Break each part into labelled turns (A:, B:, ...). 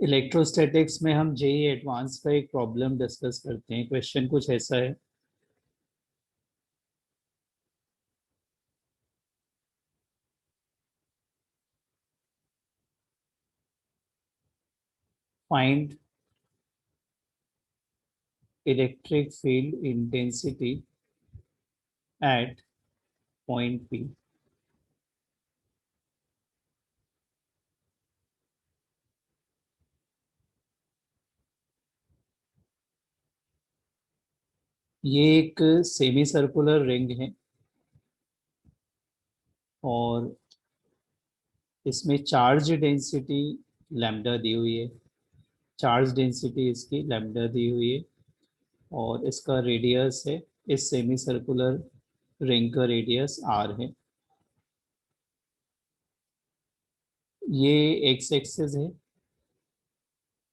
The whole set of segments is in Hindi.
A: इलेक्ट्रोस्टैटिक्स में हम जेई एडवांस का एक प्रॉब्लम डिस्कस करते हैं। क्वेश्चन कुछ ऐसा है। Find electric field intensity at point P. ये एक सेमी सर्कुलर रिंग है और इसमें चार्ज डेंसिटी लैम्डा दी हुई है। चार्ज डेंसिटी इसकी लैम्डा दी हुई है और इसका रेडियस है, इस सेमी सर्कुलर रिंग का रेडियस आर है। ये एक्स एक्सिस है,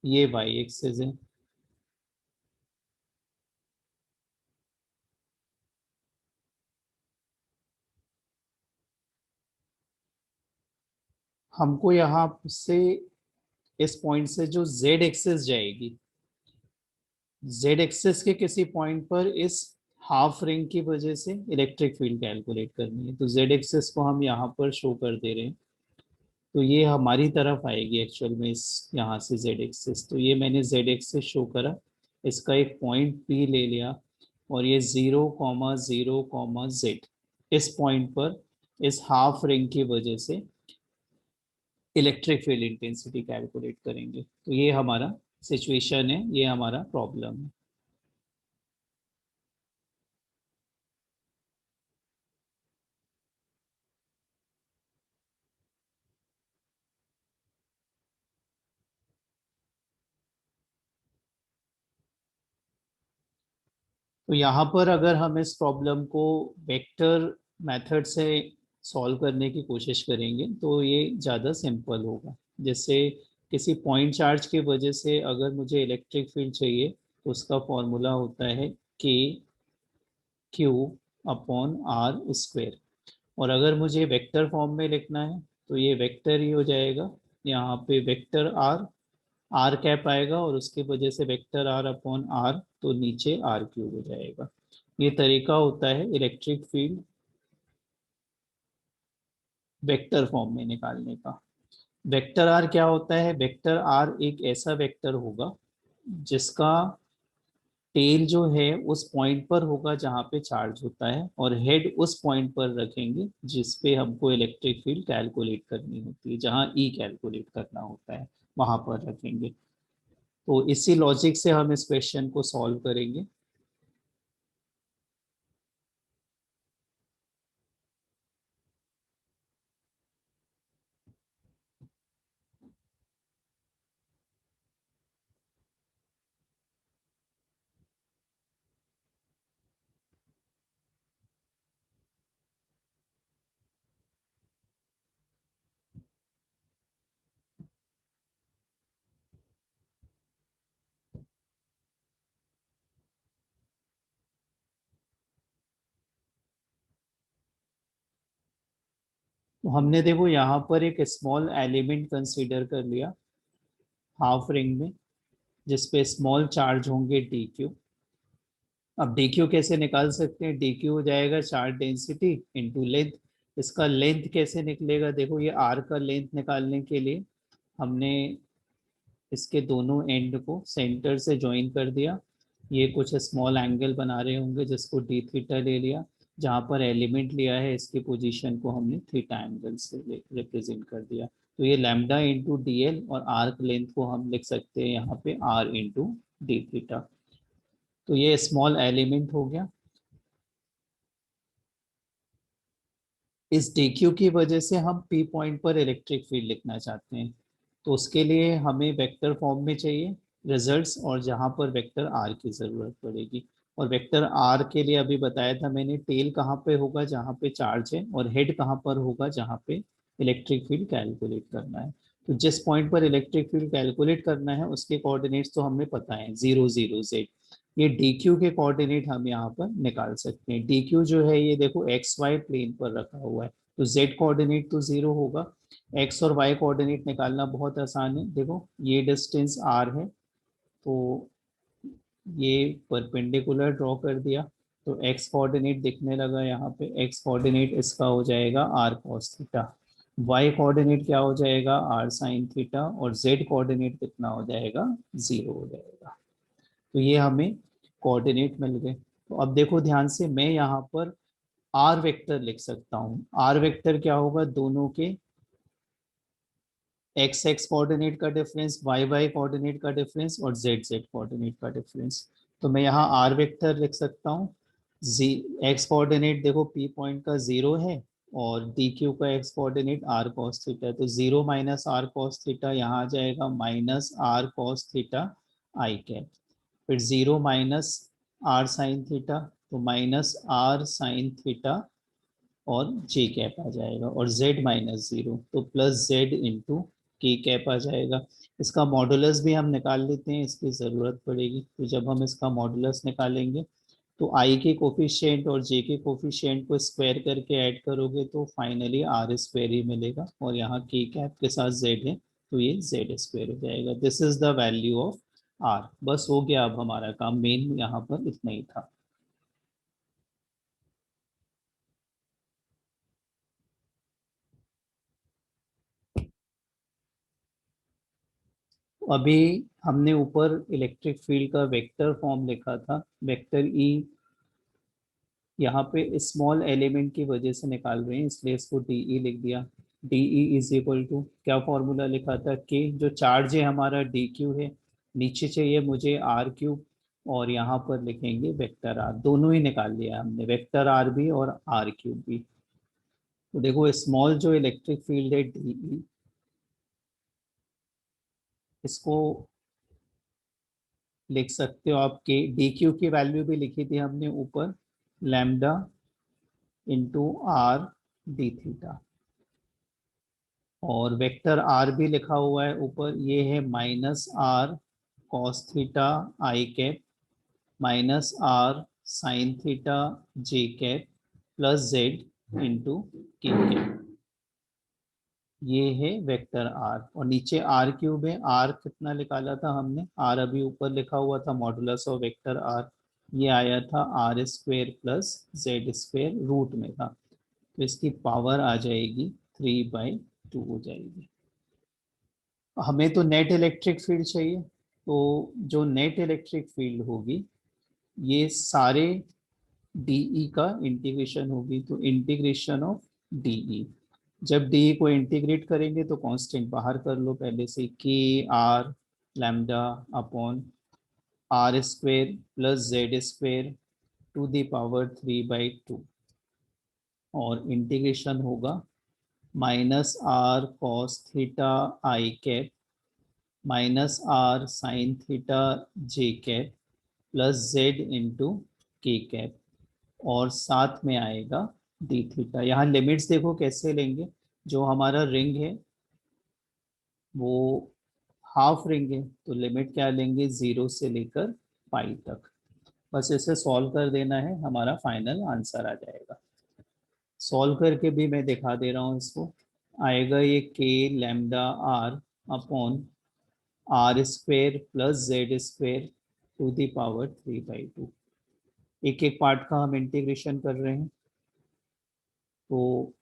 A: ये वाई एक्सिस है। हमको यहाँ से इस पॉइंट से जो जेड एक्सिस जाएगी, जेड एक्सिस के किसी पॉइंट पर इस हाफ रिंग की वजह से इलेक्ट्रिक फील्ड कैलकुलेट करनी है। तो जेड एक्सिस को हम यहाँ पर शो कर दे रहे हैं। तो ये हमारी तरफ आएगी एक्चुअल में, इस यहाँ से जेड एक्सिस। तो ये मैंने जेड एक्सिस शो करा, इसका एक पॉइंट पी ले लिया और ये 0,0,z इस पॉइंट पर इस हाफ रिंग की वजह से इलेक्ट्रिक फील्ड इंटेंसिटी कैलकुलेट करेंगे। तो ये हमारा सिचुएशन है, ये हमारा प्रॉब्लम है। तो यहाँ पर अगर हम इस प्रॉब्लम को वेक्टर मेथड से सॉल्व करने की कोशिश करेंगे तो ये ज़्यादा सिंपल होगा। जैसे किसी पॉइंट चार्ज की वजह से अगर मुझे इलेक्ट्रिक फील्ड चाहिए तो उसका फॉर्मूला होता है के क्यू अपॉन आर स्क्वेयर। और अगर मुझे वेक्टर फॉर्म में लिखना है तो ये वेक्टर ही हो जाएगा। यहाँ पे वेक्टर आर, आर कैप आएगा और उसकी वजह से वेक्टर आर अपॉन आर, तो नीचे आर क्यूब हो जाएगा। ये तरीका होता है इलेक्ट्रिक फील्ड वेक्टर फॉर्म में निकालने का। वेक्टर आर क्या होता है? वेक्टर आर एक ऐसा वेक्टर होगा जिसका टेल जो है उस पॉइंट पर होगा जहाँ पे चार्ज होता है, और हेड उस पॉइंट पर रखेंगे जिस पे हमको इलेक्ट्रिक फील्ड कैलकुलेट करनी होती है, जहाँ ई कैलकुलेट करना होता है वहां पर रखेंगे। तो इसी लॉजिक से हम इस क्वेश्चन को सॉल्व करेंगे। तो हमने देखो यहाँ पर एक स्मॉल एलिमेंट कंसीडर कर लिया हाफ रिंग में, जिसपे स्मॉल चार्ज होंगे डी क्यू। अब डी क्यू कैसे निकाल सकते हैं? डी क्यू हो जाएगा चार्ज डेंसिटी इंटू लेंथ। इसका लेंथ कैसे निकलेगा? देखो ये आर का लेंथ निकालने के लिए हमने इसके दोनों एंड को सेंटर से ज्वाइन कर दिया। ये कुछ स्मॉल एंगल बना रहे होंगे जिसको डी थीटा ले लिया। जहाँ पर एलिमेंट लिया है इसकी पोजीशन को हमने थीटा एंगल से रिप्रेजेंट कर दिया। तो ये लैम्डा इंटू डी एल, और आर्क लेंथ को हम लिख सकते हैं यहाँ पे आर इंटू डी थीटा। तो ये स्मॉल एलिमेंट हो गया। इस डी क्यू की वजह से हम पी पॉइंट पर इलेक्ट्रिक फील्ड लिखना चाहते हैं। तो उसके लिए हमें वेक्टर फॉर्म में चाहिए रिजल्ट्स, और जहाँ पर वेक्टर आर की ज़रूरत पड़ेगी। और वेक्टर आर के लिए अभी बताया था मैंने, टेल कहाँ पे होगा? जहाँ पे चार्ज है। और हेड कहाँ पर होगा? जहाँ पे इलेक्ट्रिक फील्ड कैलकुलेट करना है। तो जिस पॉइंट पर इलेक्ट्रिक फील्ड कैलकुलेट करना है उसके कोऑर्डिनेट्स तो हमें पता है, 0,0,z। ये डी क्यू के कोऑर्डिनेट हम यहाँ पर निकाल सकते हैं। डी क्यू जो है ये देखो एक्स वाई प्लेन पर रखा हुआ है, तो जेड कोऑर्डिनेट तो 0 होगा। एक्स और वाई कोऑर्डिनेट निकालना बहुत आसान है। देखो ये डिस्टेंस आर है, तो ये परपेंडिकुलर ड्रॉ कर दिया, तो एक्स कोऑर्डिनेट दिखने लगा यहाँ पे। एक्स कोऑर्डिनेट इसका हो जाएगा r cos theta, y coordinate क्या हो जाएगा आर साइन थीटा, और जेड कोऑर्डिनेट कितना हो जाएगा, जीरो हो जाएगा। तो ये हमें कोऑर्डिनेट मिल गए। तो अब देखो ध्यान से, मैं यहाँ पर आर वेक्टर लिख सकता हूँ। आर वेक्टर क्या होगा, दोनों के एक्स एक्स कोऑर्डिनेट का डिफरेंस, वाई वाई कोऑर्डिनेट का डिफरेंस और जेड जेड कोऑर्डिनेट का डिफरेंस। तो मैं यहाँ आर वेक्टर लिख सकता हूँ। जी, एक्स कोऑर्डिनेट देखो पी पॉइंट का जीरो है, और डी क्यू का x coordinate r cos theta है, तो zero minus r cos theta यहाँ आ जाएगा minus r cos theta i cap. फिर zero minus r sine theta, तो माइनस आर साइन थीटा और जे कैप आ जाएगा, और z माइनस जीरो तो plus z into k cap आ जाएगा। इसका मॉडुलस भी हम निकाल लेते हैं, इसकी ज़रूरत पड़ेगी। तो जब हम इसका मॉडुलस निकालेंगे, तो i के कोफिशिएंट और j के कोफिशिएंट को स्क्वायर करके ऐड करोगे तो फाइनली आर स्क्वायर ही मिलेगा, और यहाँ के कैप के साथ z है, तो ये z स्क्वायर हो जाएगा। This is the value of r। बस हो गया अब हमारा काम, मेन यहाँ पर इतना ही था। अभी हमने ऊपर इलेक्ट्रिक फील्ड का वेक्टर फॉर्म लिखा था, वेक्टर ई। यहाँ पे स्मॉल एलिमेंट की वजह से निकाल रहे हैं, इसलिए इसको डीई लिख दिया। डीई इज इक्वल टू क्या फॉर्मूला लिखा था, कि जो चार्ज है हमारा डी क्यू है, नीचे चाहिए मुझे आर क्यूब, और यहाँ पर लिखेंगे वेक्टर आर। दोनों ही निकाल लिया हमने, वेक्टर आर भी और आर क्यूब भी। तो देखो स्मॉल जो इलेक्ट्रिक फील्ड है डीई, इसको लिख सकते हो आप, के डी क्यू की वैल्यू भी लिखी थी हमने ऊपर, lambda into r d theta, और वेक्टर आर भी लिखा हुआ है ऊपर, ये है minus r cos theta i cap minus r sine theta j cap plus z into k cap. ये है वेक्टर आर, और नीचे आर क्यूब है। आर कितना निकाला था हमने, आर अभी ऊपर लिखा हुआ था मॉडुलस ऑफ वेक्टर आर, ये आया था r square plus z square, root में था, तो इसकी पावर आ जाएगी 3/2 हो जाएगी। हमें तो नेट इलेक्ट्रिक फील्ड चाहिए, तो जो नेट इलेक्ट्रिक फील्ड होगी, ये सारे डीई का इंटीग्रेशन होगी, तो इंटीग्रेशन ऑफ डीई। जब डीई को इंटीग्रेट करेंगे तो कांस्टेंट बाहर कर लो पहले से, k r lambda upon r square plus z square to the power 3/2, और इंटीग्रेशन होगा minus r cos theta i cap minus r sine theta j cap plus z into k cap, और साथ में आएगा डी थीटा। यहाँ लिमिट्स देखो कैसे लेंगे, जो हमारा रिंग है वो हाफ रिंग है, तो लिमिट क्या लेंगे, जीरो से लेकर पाई तक। बस इसे सॉल्व कर देना है, हमारा फाइनल आंसर आ जाएगा। सॉल्व करके भी मैं दिखा दे रहा हूँ इसको। आएगा ये k lambda r upon r square plus z square to the power 3/2। एक एक पार्ट का हम इंटीग्रेशन कर रहे हैं। तो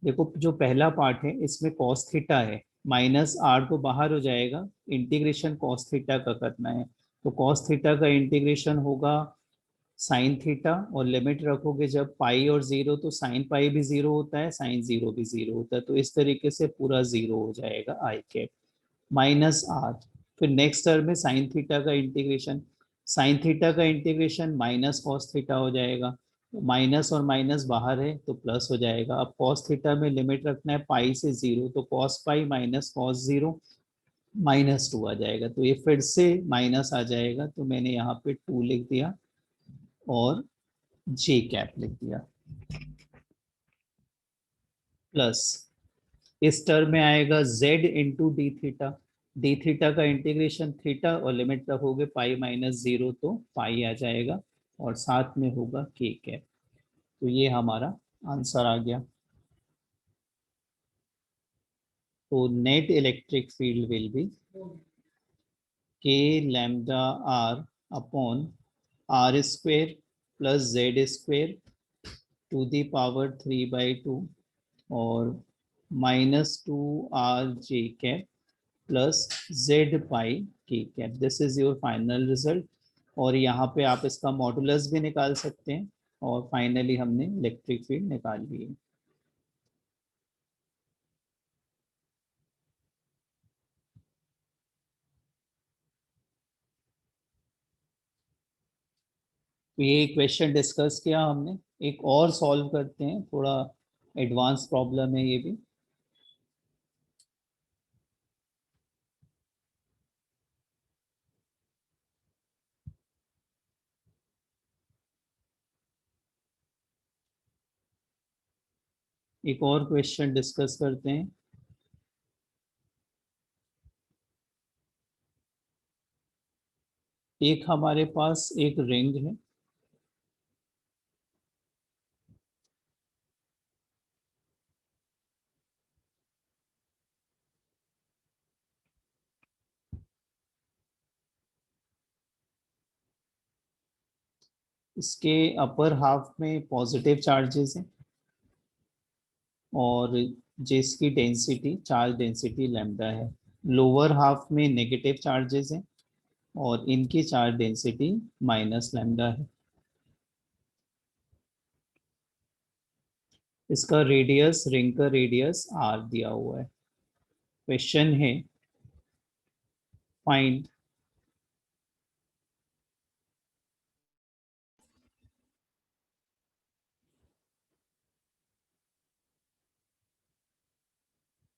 A: देखो जो पहला पार्ट है इसमें कॉस थीटा है, माइनस आर तो बाहर हो जाएगा, इंटीग्रेशन कॉस थीटा का करना है। तो कॉस थीटा का इंटीग्रेशन होगा साइन थीटा, और लिमिट रखोगे जब पाई और जीरो, तो साइन पाई भी जीरो होता है, साइन जीरो भी जीरो होता है, तो इस तरीके से पूरा जीरो हो जाएगा आई कैप माइनस आर। फिर नेक्स्ट टर्म में साइन थीटा का इंटीग्रेशन, साइन थीटा का इंटीग्रेशन माइनस कॉस थीटा हो जाएगा, माइनस और माइनस बाहर है तो प्लस हो जाएगा। अब कॉस थीटा में लिमिट रखना है पाई से जीरो, तो cos pi minus cos zero -2 आ जाएगा, तो ये फिर से माइनस आ जाएगा, तो मैंने यहाँ पे 2 लिख दिया और जे कैप लिख दिया, प्लस इस टर्म में आएगा z into D theta. D theta का इंटीग्रेशन थीटा, और लिमिट रखोगे पाई -0 तो पाई आ जाएगा, और साथ में होगा के कैप। तो ये हमारा आंसर आ गया। तो net electric field will be k lambda r upon r square plus z square to the power 3/2 और -2r j cap plus z pi k cap. This is your final result. और यहाँ पे आप इसका मॉडुलस भी निकाल सकते हैं. और फाइनली हमने इलेक्ट्रिक फील्ड निकाल ली है. तो ये क्वेश्चन डिस्कस किया हमने. एक और सॉल्व करते हैं, थोड़ा एडवांस प्रॉब्लम है ये भी. एक और क्वेश्चन डिस्कस करते हैं. एक हमारे पास एक रिंग है. इसके अपर हाफ में पॉजिटिव चार्जेस हैं और जिसकी डेंसिटी, चार्ज डेंसिटी लैम्डा है. लोअर हाफ में नेगेटिव चार्जेस हैं और इनकी चार्ज डेंसिटी माइनस लैम्डा है. इसका रेडियस, रिंग का रेडियस r दिया हुआ है. क्वेश्चन है फाइंड